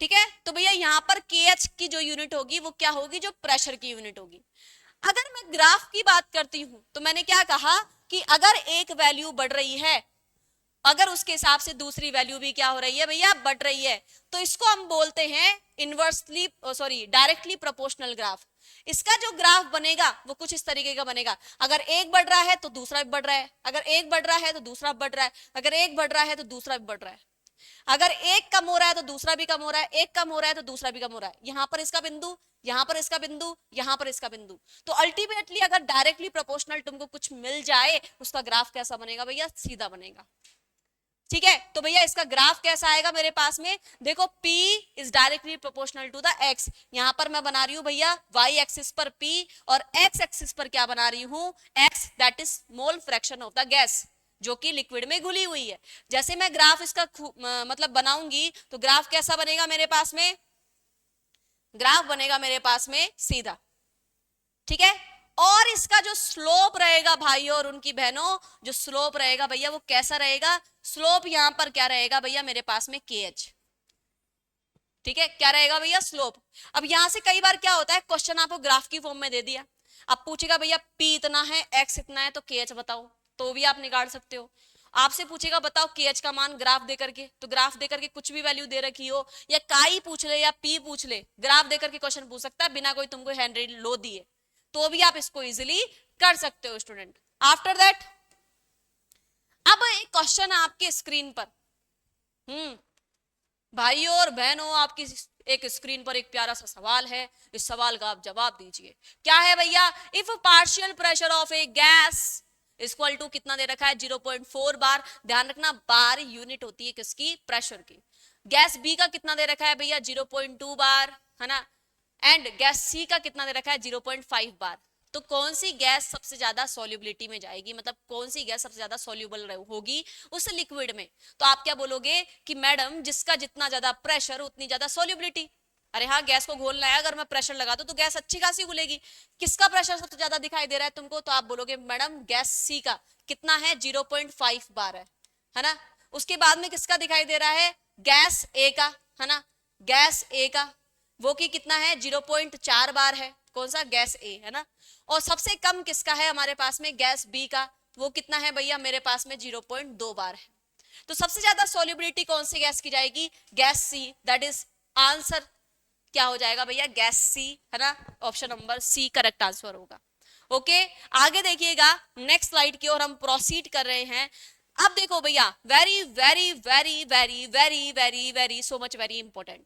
Speaker 1: ठीक है, तो भैया यहां पर KH की जो यूनिट होगी वो क्या होगी, जो प्रेशर की यूनिट होगी। अगर मैं ग्राफ की बात करती हूं तो मैंने क्या कहा कि अगर एक वैल्यू बढ़ रही है, अगर उसके हिसाब से दूसरी वैल्यू भी क्या हो रही है भैया, बढ़ रही है, तो इसको हम बोलते हैं inversely, sorry directly proportional graph. इसका जो ग्राफ बनेगा वो कुछ इस तरीके का बनेगा। अगर एक बढ़ रहा है तो दूसरा भी बढ़ रहा है, अगर एक बढ़ रहा है तो दूसरा बढ़ रहा है, अगर एक बढ़ रहा है तो दूसरा भी बढ़ रहा है, अगर एक कम हो रहा है तो दूसरा भी कम हो रहा है, एक कम हो रहा है तो दूसरा भी कम हो रहा है। यहां पर इसका बिंदु, यहां पर इसका बिंदु, यहां पर इसका बिंदु। तो अल्टीमेटली अगर डायरेक्टली प्रोपोर्शनल तुमको कुछ मिल जाए, उसका ग्राफ कैसा बनेगा भैया, सीधा बनेगा। ठीक है, तो भैया इसका ग्राफ कैसा आएगा मेरे पास में, देखो P is directly proportional to the X। यहां पर मैं बना रही हूं भैया Y एक्सिस पर P और X एक्सिस पर क्या बना रही हूं, X, that is mole fraction of the gas. जो कि लिक्विड में घुली हुई है। जैसे मैं ग्राफ इसका मतलब बनाऊंगी तो ग्राफ कैसा बनेगा मेरे पास में, ग्राफ बनेगा मेरे पास में सीधा, ठीक है। और इसका जो स्लोप रहेगा भाइयों और उनकी बहनों, जो स्लोप रहेगा भैया वो कैसा रहेगा, स्लोप यहां पर क्या रहेगा भैया मेरे पास में KH, ठीक है। क्या रहेगा भैया स्लोप। अब यहां से कई बार क्या होता है, क्वेश्चन आपको ग्राफ की फॉर्म में दे दिया, अब पूछेगा भैया P इतना है, X इतना है, तो KH बताओ, तो भी आप निकाल सकते हो। आपसे पूछेगा बताओ KH का मान ग्राफ दे करके, तो ग्राफ दे करके कुछ भी वैल्यू दे रखी हो, या काई पूछ ले या P पूछ ले, ग्राफ दे करके क्वेश्चन पूछ सकता है बिना कोई तुमको हैंड लो दिए, तो भी आप इसको इजिली कर सकते हो स्टूडेंट। आफ्टर दैट अब एक क्वेश्चन आपके स्क्रीन पर, भाइयों और बहनों आपकी एक स्क्रीन पर एक प्यारा सा सवाल है, इस सवाल का आप जवाब दीजिए। क्या है भैया, if partial pressure of a gas equal to कितना दे रखा है 0.4 बार, ध्यान रखना बार यूनिट होती है किसकी, प्रेशर की। गैस बी का कितना दे रखा है भैया 0.2 बार, है ना, एंड गैस सी का कितना दे रखा है 0.5 बार। तो कौन सी गैस सबसे ज्यादा सॉल्युबिलिटी में जाएगी, मतलब कौन सी गैस सबसे ज्यादा सॉल्युबल होगी उस लिक्विड में, तो आप क्या बोलोगे कि मैडम जिसका जितना ज्यादा प्रेशर उतनी ज्यादा सॉल्युबिलिटी। अरे हाँ, गैस को घोलना है, अगर मैं प्रेशर लगा दूं तो गैस अच्छी खासी घुलेगी। किसका प्रेशर सबसे ज्यादा दिखाई दे रहा है तुमको, तो आप बोलोगे मैडम गैस सी का कितना है 0.5 बार है ना। उसके बाद में किसका दिखाई दे रहा है, गैस ए का, है ना, गैस ए का वो की कितना है 0.4 बार है, कौन सा, गैस ए, है ना। और सबसे कम किसका है हमारे पास में, गैस बी का, वो कितना है भैया मेरे पास में 0.2 बार है। तो सबसे ज्यादा सॉल्युबिलिटी कौन सी गैस की जाएगी, gas C, that is answer क्या हो जाएगा भैया, गैस सी, है ना, option number C correct answer होगा। ओके, आगे देखिएगा नेक्स्ट स्लाइड की ओर हम प्रोसीड कर रहे हैं। अब देखो भैया, very very very very very very very so much very important,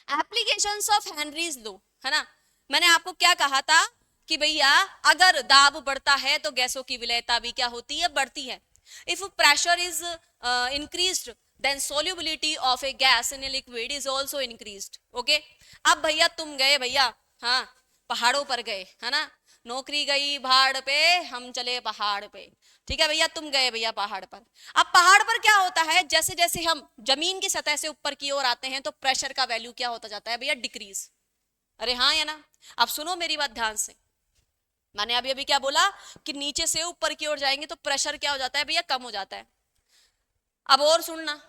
Speaker 1: applications of Henry's law, है ना। मैंने आपको क्या कहा था कि भैया अगर दाब बढ़ता है तो गैसों की विलयता भी क्या होती है, बढ़ती है। If pressure is increased then solubility of a gas in a liquid is also increased. Okay, अब भैया तुम गए भैया, हाँ, पहाड़ों पर गए, है ना, नौकरी गई भाड़ पे, हम चले पहाड़ पे, ठीक है भैया, तुम गए भैया पहाड़ पर। अब पहाड़ पर क्या होता है, जैसे जैसे हम जमीन की सतह से ऊपर की ओर आते हैं तो प्रेशर का वैल्यू क्या होता जाता है भैया, डिक्रीज। अरे हाँ या ना, अब सुनो मेरी बात ध्यान से, मैंने अभी अभी क्या बोला कि नीचे से ऊपर की ओर जाएंगे तो प्रेशर क्या हो जाता है भैया, कम हो जाता है। अब और सुनना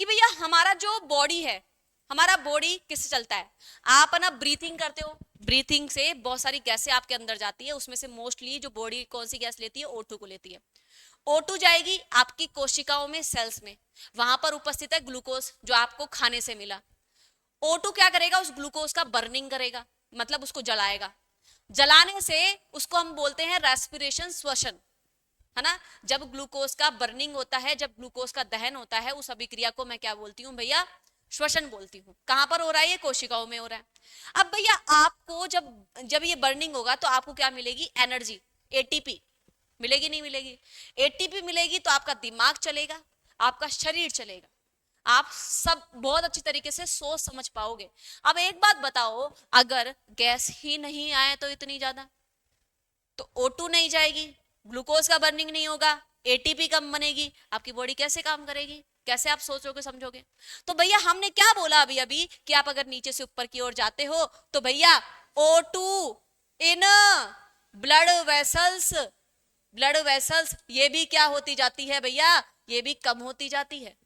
Speaker 1: कि भैया हमारा जो बॉडी है, हमारा बॉडी किससे चलता है, आप ना ब्रीथिंग करते हो, ब्रीथिंग से बहुत सारी गैसें आपके अंदर जाती है, उसमें से मोस्टली जो बॉडी कौन सी गैस लेती है, O2 को लेती है। O2 जाएगी आपकी कोशिकाओं में, सेल्स में, वहां पर उपस्थित है ग्लूकोज जो आपको खाने से मिला। O2 क्या करेगा, उस ग्लूकोज का बर्निंग करेगा, मतलब उसको जलाएगा, जलाने से उसको हम बोलते हैं रेस्पिरेशन, श्वसन, है ना। जब ग्लूकोज का बर्निंग होता है, जब ग्लूकोज का दहन होता है, उस अभिक्रिया को मैं क्या बोलती हूँ भैया, श्वसन बोलती हूँ। कहां पर हो रहा है, ये कोशिकाओं में हो रहा है। अब भैया आपको जब जब ये बर्निंग होगा तो आपको क्या मिलेगी, एनर्जी, एटीपी मिलेगी, नहीं मिलेगी, एटीपी मिलेगी तो आपका दिमाग चलेगा, आपका शरीर चलेगा, आप सब बहुत अच्छी तरीके से सोच समझ पाओगे। अब एक बात बताओ, अगर गैस ही नहीं आए तो इतनी ज्यादा, तो O2 नहीं जाएगी, ग्लूकोज का बर्निंग नहीं होगा, एटीपी कम बनेगी, आपकी बॉडी कैसे काम करेगी, कैसे आप सोचोगे समझोगे। तो भैया हमने क्या बोला अभी अभी कि आप अगर नीचे से ऊपर की ओर जाते हो तो भैया O2 in blood vessels, blood vessels ये भी क्या होती जाती है भैया, ये भी कम होती जाती है,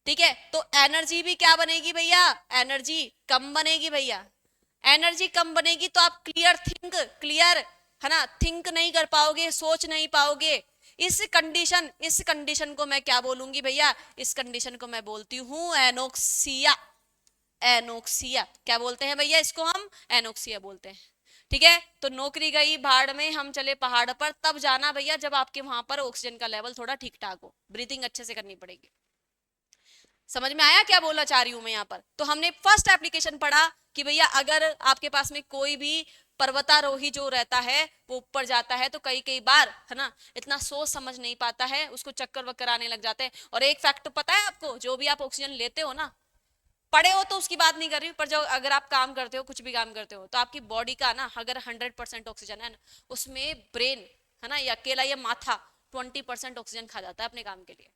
Speaker 1: ठीक है। तो एनर्जी भी क्या बनेगी भैया, एनर्जी कम बनेगी भैया, एनर्जी कम बनेगी तो आप क्लियर है ना, थिंक नहीं कर पाओगे, सोच नहीं पाओगे। इस कंडीशन को मैं क्या बोलूंगी भैया, इस कंडीशन को मैं बोलती हूँ एनोक्सिया, एनोक्सिया क्या बोलते हैं भैया, इसको हम एनोक्सिया बोलते हैं, ठीक है। तो नौकरी गई भाड़ में, हम चले पहाड़ पर, तब जाना भैया जब आपके वहां पर ऑक्सीजन का लेवल थोड़ा ठीक ठाक हो, ब्रीथिंग अच्छे से करनी पड़ेगी। समझ में आया क्या बोलना चाह रही हूं मैं यहाँ पर। तो हमने फर्स्ट एप्लीकेशन पढ़ा कि भैया अगर आपके पास में कोई भी पर्वतारोही जो रहता है वो ऊपर जाता है तो कई कई बार, है ना, इतना सोच समझ नहीं पाता है, उसको चक्कर वक्कर आने लग जाते हैं। और एक फैक्ट पता है आपको, जो भी आप ऑक्सीजन लेते हो ना, पढ़े हो तो उसकी बात नहीं कर रही हूँ, पर जो अगर आप काम करते हो, कुछ भी काम करते हो, तो आपकी बॉडी का ना अगर 100% ऑक्सीजन है ना, उसमें ब्रेन, है ना, ये अकेला ये माथा 20% ऑक्सीजन खा जाता है अपने काम के लिए,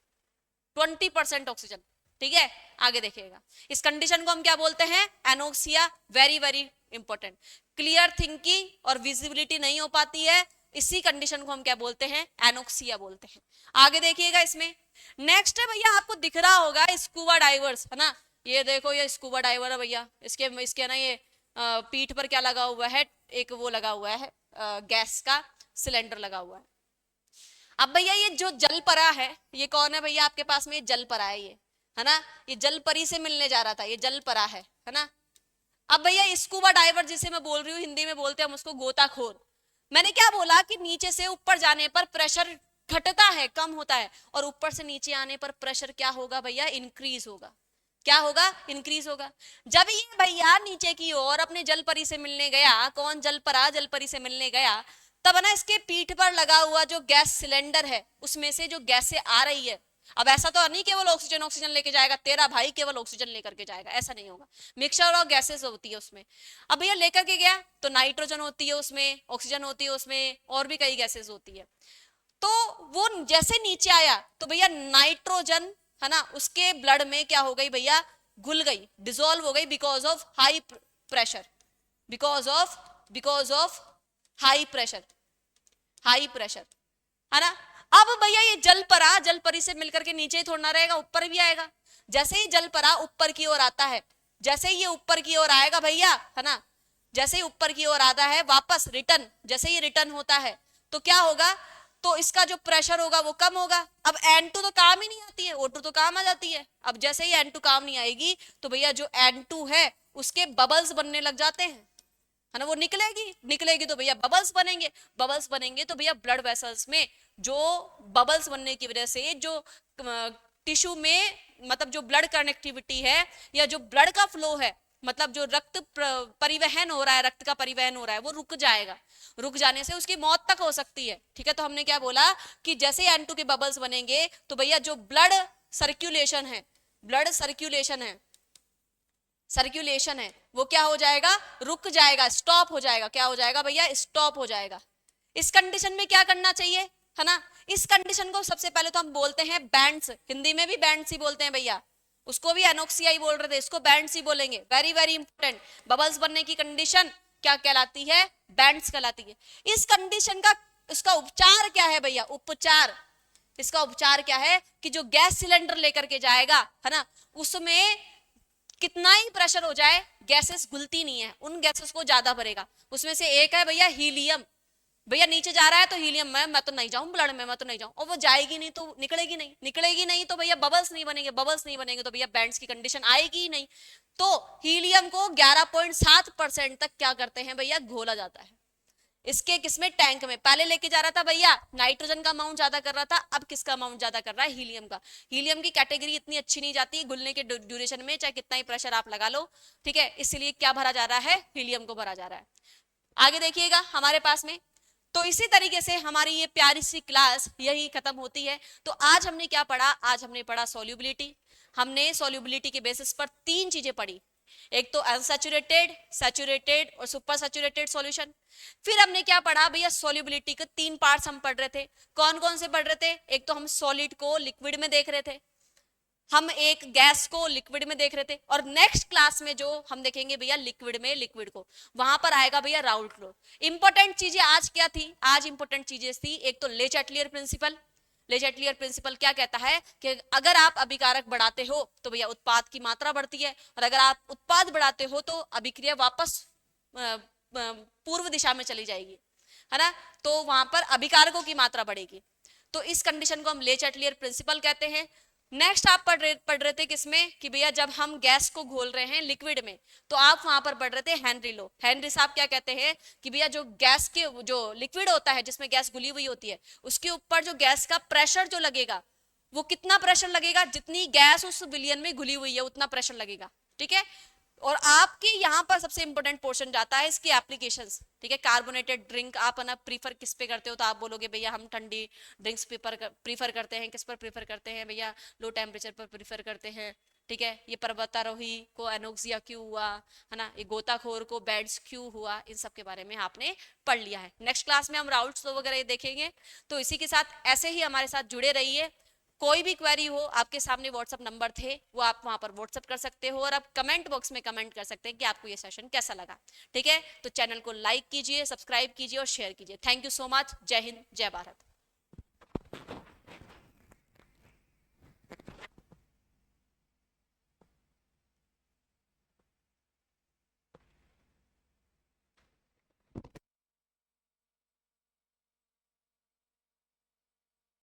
Speaker 1: 20% ऑक्सीजन। ठीक है, आगे देखिएगा। इस कंडीशन को हम क्या बोलते हैं? Anoxia. Very very important. Clear thinking और विजिबिलिटी नहीं हो पाती है, इसी कंडीशन को हम क्या बोलते हैं? एनोक्सिया बोलते हैं। आगे देखिएगा इसमें। नेक्स्ट है भैया, आपको दिख रहा होगा स्कूबा डाइवर्स, है ना? ये देखो, ये स्कूबा डाइवर है भैया। इसके ना ये पीठ पर क्या लगा हुआ है? एक वो लगा हुआ है, गैस का सिलेंडर लगा हुआ है। अब भैया ये जो जलपरा है, ये कौन है भैया आपके पास में? ये जलपरा है, ये, है ना? ये जलपरी से मिलने जा रहा था, ये जलपरा है ना? अब भैया स्कूबा डाइवर जिसे मैं बोल रही हूँ, हिंदी में बोलते हैं हम उसको गोताखोर। मैंने क्या बोला कि नीचे से ऊपर जाने पर प्रेशर घटता है, कम होता है, और ऊपर से नीचे आने पर प्रेशर क्या होगा भैया? इंक्रीज होगा। क्या होगा? इंक्रीज होगा। जब ये भैया नीचे की ओर अपने जलपरी से मिलने गया, कौन? जलपरा जलपरी से मिलने गया, तब ना इसके पीठ पर लगा हुआ जो गैस सिलेंडर है, उसमें से जो गैसें आ रही है, अब ऐसा तो नहीं केवल ऑक्सीजन ऑक्सीजन लेके जाएगा, तेरा भाई केवल ऑक्सीजन लेकर के जाएगा, ऐसा नहीं होगा। मिक्सचर ऑफ गैसेस होती है उसमें। अब भैया लेकर के गया तो नाइट्रोजन होती है उसमें, ऑक्सीजन होती है उसमें, और भी कई गैसेस होती है। तो वो जैसे नीचे आया तो भैया नाइट्रोजन, है ना, उसके ब्लड में क्या हो गई भैया? घुल गई, डिसॉल्व हो गई, because of high pressure, because of high pressure, है ना? अब भैया ये जलपरा जलपरी से मिलकर के नीचे ही थोड़ा ना रहेगा, ऊपर भी आएगा। जैसे ही जलपरा ऊपर की ओर आता है, जैसे ही ये ऊपर की ओर आएगा भैया, है ना, जैसे ही ऊपर की ओर आता है वापस रिटर्न, जैसे ही रिटर्न होता है तो क्या होगा? तो इसका जो प्रेशर होगा वो कम होगा। अब N2 तो काम ही नहीं आती है, O2 तो काम आ जाती है। अब जैसे ही N2 काम नहीं आएगी तो भैया जो N2 है उसके बबल्स बनने लग जाते हैं, है ना? वो निकलेगी तो भैया बबल्स बनेंगे तो भैया ब्लड वेसल्स में जो बबल्स बनने की वजह से जो टिश्यू में, मतलब जो ब्लड कनेक्टिविटी है या जो ब्लड का फ्लो है, मतलब जो रक्त परिवहन हो रहा है, रक्त का परिवहन हो रहा है, वो रुक जाएगा। रुक जाने से उसकी मौत तक हो सकती है। ठीक है, तो हमने क्या बोला कि जैसे N2 के बबल्स बनेंगे तो भैया जो ब्लड सर्कुलेशन है वो क्या हो जाएगा? रुक जाएगा, स्टॉप हो जाएगा। क्या हो जाएगा भैया? स्टॉप हो जाएगा। इस कंडीशन में क्या करना चाहिए, है ना? इस कंडीशन को सबसे पहले तो हम बोलते हैं बैंड्स, हिंदी में भी बैंड्स ही बोलते हैं भैया, उसको भी एनोक्सिया ही बोल रहे थे, इसको बैंड्स ही बोलेंगे। Very very important. बबल्स बनने की कंडीशन क्या कहलाती है? बैंड्स कहलाती है। इस कंडीशन का इसका उपचार क्या है भैया? इसका उपचार क्या है कि जो गैस सिलेंडर लेकर के जाएगा, है ना, उसमें कितना ही प्रेशर हो जाए गैसेस घुलती नहीं है, उन गैसेस को ज्यादा भरेगा। उसमें से एक है भैया हीलियम। भैया नीचे जा रहा है तो हीलियम में मैं तो नहीं जाऊं, ब्लड में मैं तो नहीं जाऊं, और वो जाएगी नहीं तो निकलेगी नहीं तो भैया बबल्स नहीं बनेंगे तो भैया बैंड्स की कंडीशन आएगी ही नहीं। तो हीलियम को 11.7% तक क्या करते हैं भैया? घोला जाता है। इसके किसमें? टैंक में। पहले लेके जा रहा था भैया नाइट्रोजन का अमाउंट ज्यादा कर रहा था, अब किसका अमाउंट ज्यादा कर रहा है? हीलियम का। हीलियम की कैटेगरी इतनी अच्छी नहीं जाती घुलने के ड्यूरेशन में, चाहे कितना ही प्रेशर आप लगा लो। ठीक है, इसलिए क्या भरा जा रहा है? हीलियम को भरा जा रहा है। आगे देखिएगा हमारे पास में। तो इसी तरीके से हमारी ये प्यारी सी क्लास यही खत्म होती है। तो आज हमने क्या पढ़ा? आज हमने पढ़ा सॉल्युबिलिटी। हमने सॉल्युबिलिटी के बेसिस पर 3 चीजें पढ़ी, एक तो अनसैचुरेटेड, सैचुरेटेड और सुपर सैचुरेटेड सॉल्यूशन। फिर हमने क्या पढ़ा भैया? सॉल्युबिलिटी के 3 पार्ट्स हम पढ़ रहे थे। कौन कौन से पढ़ रहे थे? एक तो हम सॉलिड को लिक्विड में देख रहे थे, हम एक गैस को लिक्विड में देख रहे थे, और नेक्स्ट क्लास में जो हम देखेंगे भैया लिक्विड में लिक्विड को, वहां पर आएगा भैया राउल्ट लॉ। इंपॉर्टेंट चीजें आज क्या थी? आज इंपॉर्टेंट चीजें थी, एक तो ले चैटलियर प्रिंसिपल। ले चैटलियर प्रिंसिपल क्या कहता है कि अगर आप अभिकारक बढ़ाते हो तो भैया उत्पाद की मात्रा बढ़ती है, और अगर आप उत्पाद बढ़ाते हो तो अभिक्रिया वापस पूर्व दिशा में चली जाएगी, है ना? तो वहां पर अभिकारकों की मात्रा बढ़ेगी। तो इस कंडीशन को हम ले चैटलियर प्रिंसिपल कहते हैं। नेक्स्ट आप पढ़ रहे थे किसमें कि भैया जब हम गैस को घोल रहे हैं लिक्विड में, तो आप वहां पर पढ़ रहे थे हेनरी लॉ। हेनरी साहब क्या कहते हैं कि भैया जो गैस के जो लिक्विड होता है जिसमें गैस घुली हुई होती है, उसके ऊपर जो गैस का प्रेशर जो लगेगा, वो कितना प्रेशर लगेगा? जितनी गैस उस विलियन में घुली हुई है उतना प्रेशर लगेगा। ठीक है, और आपके यहाँ पर सबसे इंपॉर्टेंट पोर्शन जाता है इसकी एप्लीकेशंस। ठीक है, कार्बोनेटेड ड्रिंक आप ना प्रीफर किस पे करते हो? तो आप बोलोगे भैया हम ठंडी ड्रिंक्स प्रीफर करते हैं। किस पर प्रीफर करते हैं भैया? लो टेम्परेचर पर प्रीफर करते हैं। ठीक है, ये पर्वतारोही को एनोक्सिया क्यों हुआ, है ना, ये गोताखोर को बेड्स क्यों हुआ, इन सब के बारे में आपने पढ़ लिया है। नेक्स्ट क्लास में हम राउट्स वगैरह देखेंगे। तो इसी के साथ ऐसे ही हमारे साथ जुड़े रहिए। कोई भी क्वेरी हो, आपके सामने व्हाट्सएप नंबर थे, वो आप वहां पर व्हाट्सएप कर सकते हो, और आप कमेंट बॉक्स में कमेंट कर सकते हैं कि आपको ये सेशन कैसा लगा। ठीक है, तो चैनल को लाइक कीजिए, सब्सक्राइब कीजिए और शेयर कीजिए। Thank you so much. जय हिंद, जय भारत।